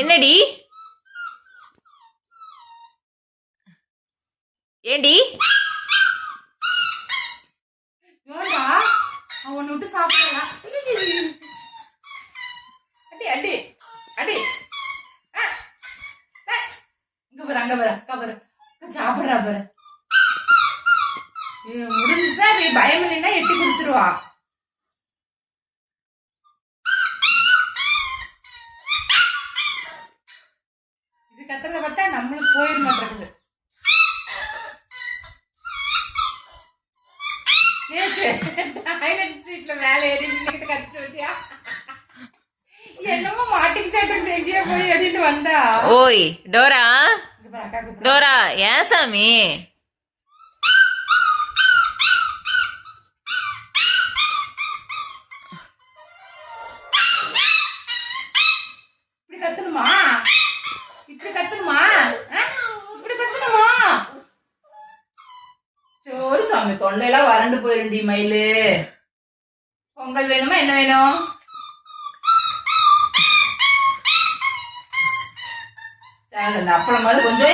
என்னடி ஏண்டி அவன் விட்டு சாப்பிடலாம். அடி அடி அடி இங்க பாரு, அங்க பாரு, அக்கா பாரு, சாப்பிடுறா பாரு. முடிஞ்சுதான் பயம் இல்லைன்னா எட்டி குடிச்சிருவா. இது கத்துறத பார்த்தா நம்மளுக்கு போயிட மாட்டேங்குது. டாய்லெட் சீட்ல மேல ஏறி நின்னுட்டு கத்து வச்சியா? என்னமோ மாட்டிக்கு சாட்டு எங்கேயோ போய் ஏறிட்டு வந்தா. ஓய் டோரா டோரா ஏன் சாமி இப்படி கத்தணுமா? இப்படி கத்தணுமா? இப்படி கத்தணுமா? சோறு சாமி, தொண்டையெல்லாம் வறண்டு போயிருண்டி மயிலு. பொங்கல் வேணுமா? என்ன வேணும்? அந்த அப்பளம் மாதிரி கொஞ்சம்